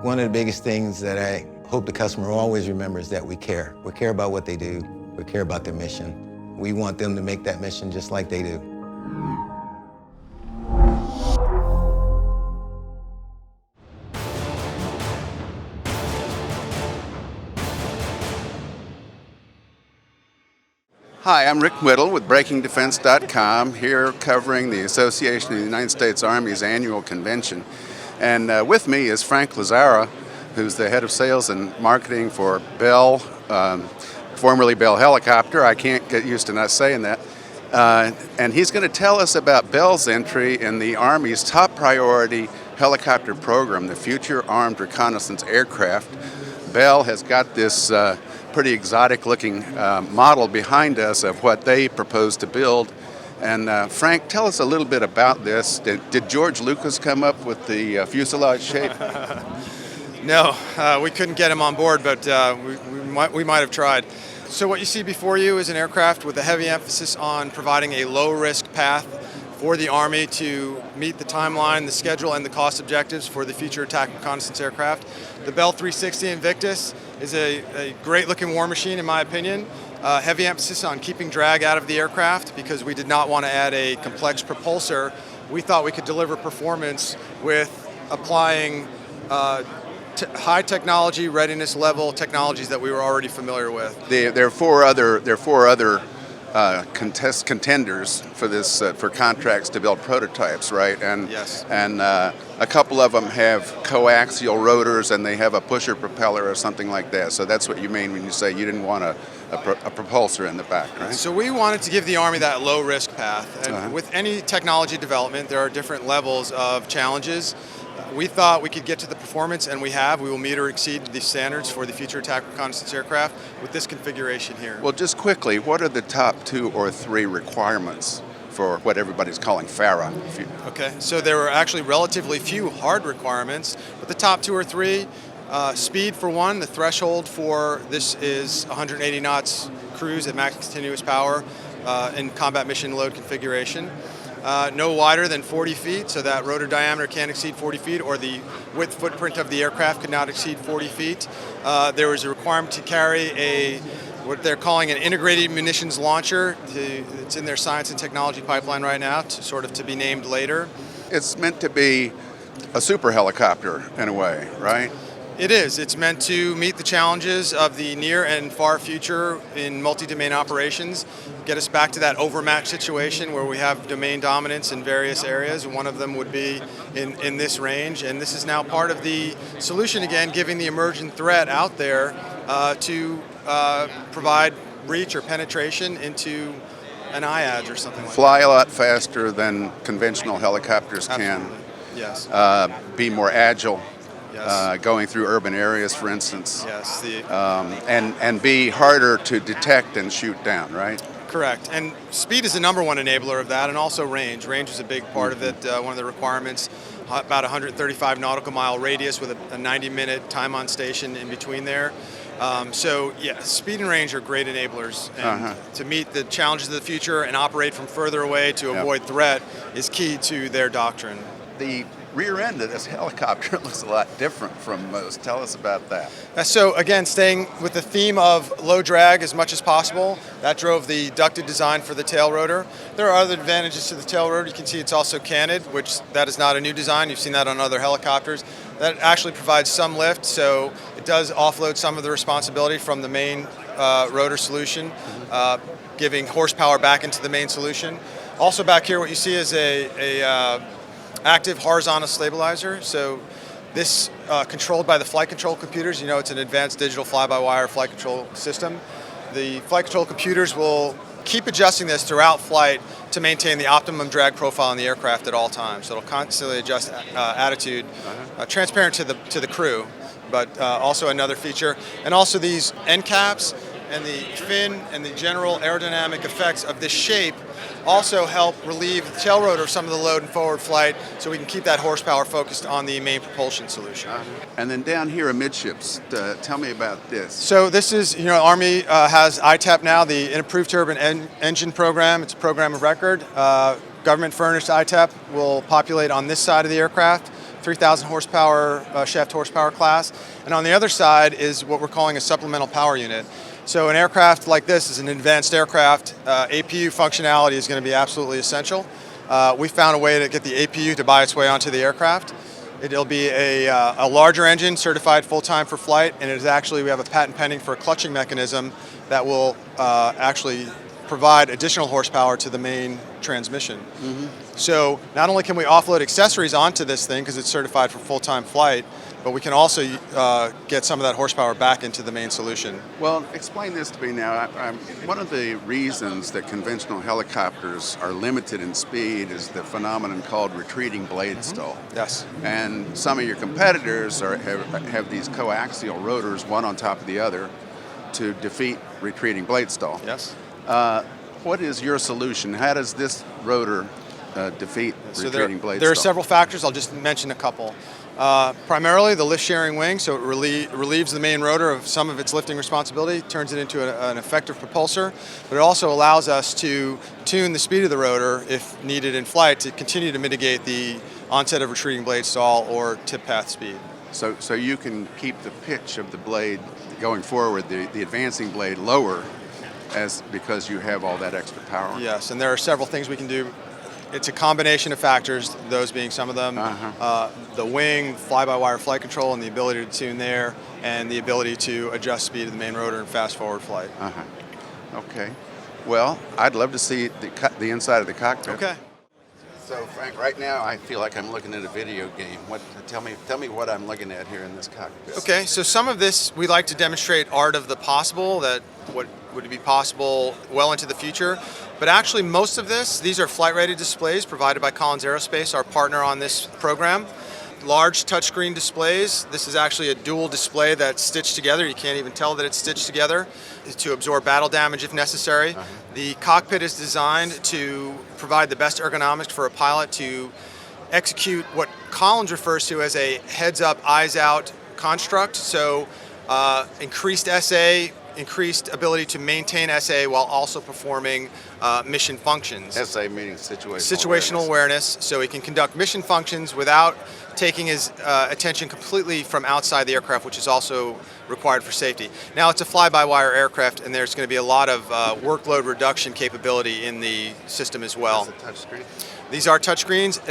One of the biggest things that I hope the customer always remembers is that we care. We care about what they do. We care about their mission. We want them to make that mission just like they do. Hi, I'm Rick Whittle with BreakingDefense.com, here covering the Association of the United States Army's annual convention. And with me is Frank Lazzara, who's the head of sales and marketing for Bell, formerly Bell Helicopter. I can't get used to not saying that. And he's going to tell us about Bell's entry in the Army's top priority helicopter program, the Future Armed Reconnaissance Aircraft. Bell has got this pretty exotic looking model behind us of what they propose to build. And Frank, tell us a little bit about this. Did George Lucas come up with the fuselage shape? No, we couldn't get him on board, but we might have tried. So what you see before you is an aircraft with a heavy emphasis on providing a low-risk path for the Army to meet the timeline, the schedule, and the cost objectives for the Future Attack Reconnaissance Aircraft. The Bell 360 Invictus is a great-looking war machine, in my opinion. Heavy emphasis on keeping drag out of the aircraft because we did not want to add a complex propulsor. We thought we could deliver performance with applying high technology, readiness level technologies that we were already familiar with. There are four other contenders for this for contracts to build prototypes, right? And yes. And a couple of them have coaxial rotors, and they have a pusher propeller or something like that. So that's what you mean when you say you didn't want a propulsor in the back, right? So we wanted to give the Army that low-risk path. And with any technology development, there are different levels of challenges. We thought we could get to the performance, and we have. We will meet or exceed the standards for the Future Attack Reconnaissance Aircraft with this configuration here. Well, just quickly, what are the top 2 or 3 requirements for what everybody's calling FARA? Okay, so there were actually relatively few hard requirements, but the top 2 or 3, speed for one. The threshold for this is 180 knots cruise at max continuous power in combat mission load configuration. No wider than 40 feet, so that rotor diameter can't exceed 40 feet, or the width footprint of the aircraft could not exceed 40 feet. There was a requirement to carry what they're calling an integrated munitions launcher. It's in their science and technology pipeline right now, to be named later. It's meant to be a super helicopter in a way, right? It is. It's meant to meet the challenges of the near and far future in multi-domain operations, get us back to that overmatch situation where we have domain dominance in various areas. One of them would be in this range, and this is now part of the solution again, giving the emergent threat out there to provide reach or penetration into an IADS or something like that. Fly a lot faster than conventional helicopters Absolutely. can. Yes. Be more agile. Yes. Going through urban areas, for instance. Yes. And be harder to detect and shoot down, right? Correct. And speed is the number one enabler of that, and also range. Range is a big part of it. One of the requirements, about 135 nautical mile radius with a 90-minute time on station in between there. So yeah, speed and range are great enablers. And to meet the challenges of the future and operate from further away to avoid threat is key to their doctrine. The rear end of this helicopter looks a lot different from most. Tell us about that. So again, staying with the theme of low drag as much as possible, that drove the ducted design for the tail rotor. There are other advantages to the tail rotor. You can see it's also canted, which that is not a new design. You've seen that on other helicopters. That actually provides some lift, so it does offload some of the responsibility from the main rotor solution, giving horsepower back into the main solution. Also back here, what you see is a active horizontal stabilizer. So this controlled by the flight control computers. You know, it's an advanced digital fly-by-wire flight control system. The flight control computers will keep adjusting this throughout flight to maintain the optimum drag profile in the aircraft at all times. So it'll constantly adjust attitude, transparent to the crew, but also another feature. And also these end caps and the fin and the general aerodynamic effects of this shape also help relieve the tail rotor of some of the load in forward flight, so we can keep that horsepower focused on the main propulsion solution. And then down here amidships, tell me about this. So this is, Army has ITEP now, the Improved Turbine Engine Program. It's a program of record. Government furnished ITEP will populate on this side of the aircraft 3,000 horsepower shaft horsepower class. And on the other side is what we're calling a supplemental power unit. So an aircraft like this is an advanced aircraft. APU functionality is going to be absolutely essential. We found a way to get the APU to buy its way onto the aircraft. It'll be a larger engine certified full-time for flight, and it is actually, we have a patent pending for a clutching mechanism that will actually provide additional horsepower to the main transmission. So not only can we offload accessories onto this thing because it's certified for full-time flight, but we can also get some of that horsepower back into the main solution. Well, explain this to me now. One of the reasons that conventional helicopters are limited in speed is the phenomenon called retreating blade stall. Yes. And some of your competitors have these coaxial rotors, one on top of the other, to defeat retreating blade stall. Yes. What is your solution? How does this rotor defeat retreating blade stall? There are several factors. I'll just mention a couple. Primarily the lift-sharing wing, so it relieves the main rotor of some of its lifting responsibility, turns it into an effective propulsor, but it also allows us to tune the speed of the rotor if needed in flight to continue to mitigate the onset of retreating blade stall or tip path speed. So you can keep the pitch of the blade going forward, the advancing blade lower, because you have all that extra power. Yes, and there are several things we can do. It's a combination of factors, those being some of them. The wing, fly-by-wire flight control, and the ability to tune there, and the ability to adjust speed of the main rotor and fast-forward flight. Okay. Well, I'd love to see the inside of the cockpit. Okay. So, Frank, right now I feel like I'm looking at a video game. Tell me what I'm looking at here in this cockpit. Okay, so some of this we like to demonstrate art of the possible, that what would be possible well into the future. But actually most of these are flight-ready displays provided by Collins Aerospace, our partner on this program. Large touchscreen displays. This is actually a dual display that's stitched together. You can't even tell that it's stitched together to absorb battle damage if necessary. The cockpit is designed to provide the best ergonomics for a pilot to execute what Collins refers to as a heads-up, eyes-out construct. So increased SA, increased ability to maintain SA while also performing mission functions. SA meaning situational awareness. So he can conduct mission functions without taking his attention completely from outside the aircraft, which is also required for safety. Now it's a fly-by-wire aircraft, and there's going to be a lot of workload reduction capability in the system as well. That's a touch screen? These are touchscreens.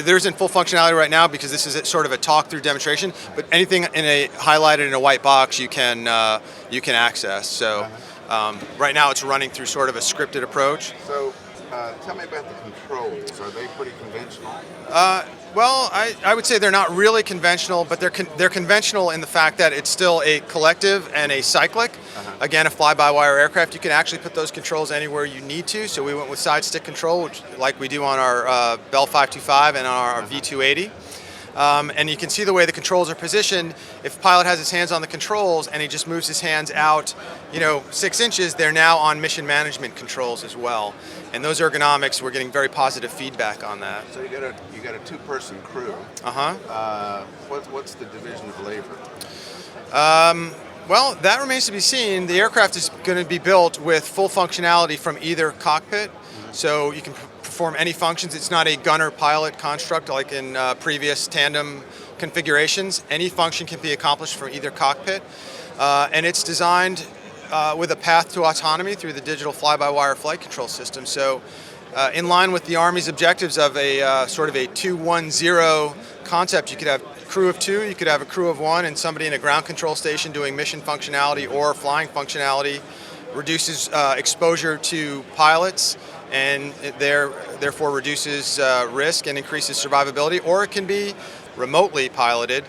There isn't full functionality right now because this is sort of a talk-through demonstration. But anything highlighted in a white box, you can access. So right now, it's running through sort of a scripted approach. So tell me about the controls. Are they pretty conventional? Well, I would say they're not really conventional, but they're conventional in the fact that it's still a collective and a cyclic. Again, a fly-by-wire aircraft, you can actually put those controls anywhere you need to. So we went with side stick control, which like we do on our Bell 525 and our V280. And you can see the way the controls are positioned. If a pilot has his hands on the controls and he just moves his hands out, 6 inches, they're now on mission management controls as well. And those ergonomics, we're getting very positive feedback on that. So you got a two-person crew. What's the division of labor? Well, that remains to be seen. The aircraft is going to be built with full functionality from either cockpit, so you can perform any functions. It's not a gunner-pilot construct like in previous tandem configurations. Any function can be accomplished from either cockpit, and it's designed with a path to autonomy through the digital fly-by-wire flight control system. So in line with the Army's objectives of a sort of a 2-1-0 concept, you could have a crew of 2, you could have a crew of 1, and somebody in a ground control station doing mission functionality or flying functionality. Reduces exposure to pilots, and it therefore reduces risk and increases survivability, or it can be remotely piloted.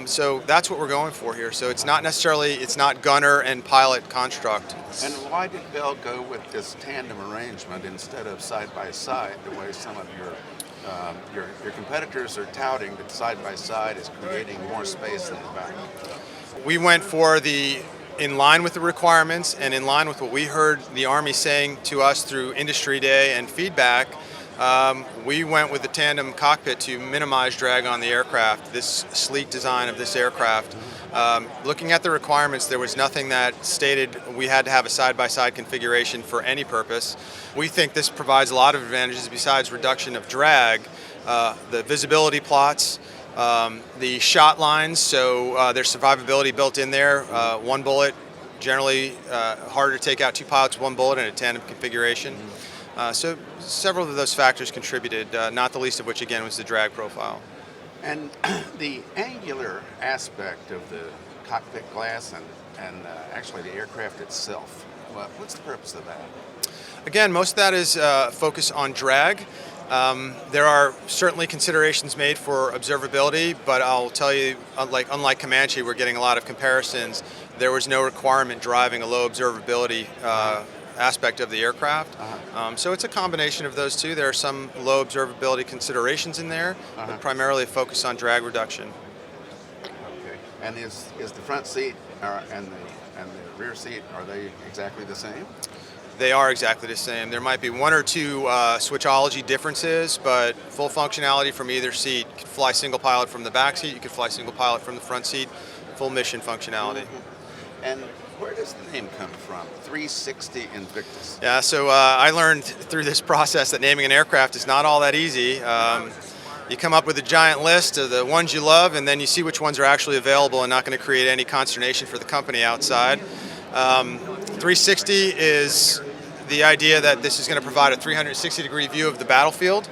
So that's what we're going for here. So it's not gunner and pilot construct. And why did Bell go with this tandem arrangement instead of side-by-side, the way some of your competitors are touting that side-by-side is creating more space in the back? We went for in line with the requirements and in line with what we heard the Army saying to us through Industry Day and feedback, we went with the tandem cockpit to minimize drag on the aircraft, this sleek design of this aircraft. Looking at the requirements, there was nothing that stated we had to have a side-by-side configuration for any purpose. We think this provides a lot of advantages besides reduction of drag. The visibility plots, The shot lines, so there's survivability built in there. One bullet, generally harder to take out two pilots, one bullet in a tandem configuration. So several of those factors contributed, not the least of which, again, was the drag profile. And the angular aspect of the cockpit glass and actually the aircraft itself, what's the purpose of that? Again, most of that is focused on drag. There are certainly considerations made for observability, but I'll tell you, unlike Comanche, we're getting a lot of comparisons. There was no requirement driving a low observability aspect of the aircraft. So it's a combination of those two. There are some low observability considerations in there, but primarily focused on drag reduction. Okay. And is the front seat and the rear seat, are they exactly the same? They are exactly the same. There might be one or two switchology differences, but full functionality from either seat. You could fly single pilot from the back seat, you could fly single pilot from the front seat, full mission functionality. And where does the name come from, 360 Invictus? Yeah, so I learned through this process that naming an aircraft is not all that easy. You come up with a giant list of the ones you love, and then you see which ones are actually available and not going to create any consternation for the company outside. 360 is the idea that this is going to provide a 360-degree view of the battlefield.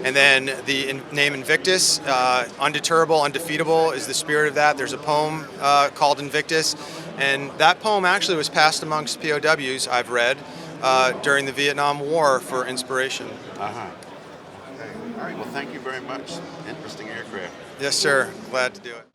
And then the name Invictus, undeterrable, undefeatable, is the spirit of that. There's a poem called Invictus, and that poem actually was passed amongst POWs, I've read, during the Vietnam War for inspiration. Okay. All right, well, thank you very much. Interesting aircraft. Yes, sir. Glad to do it.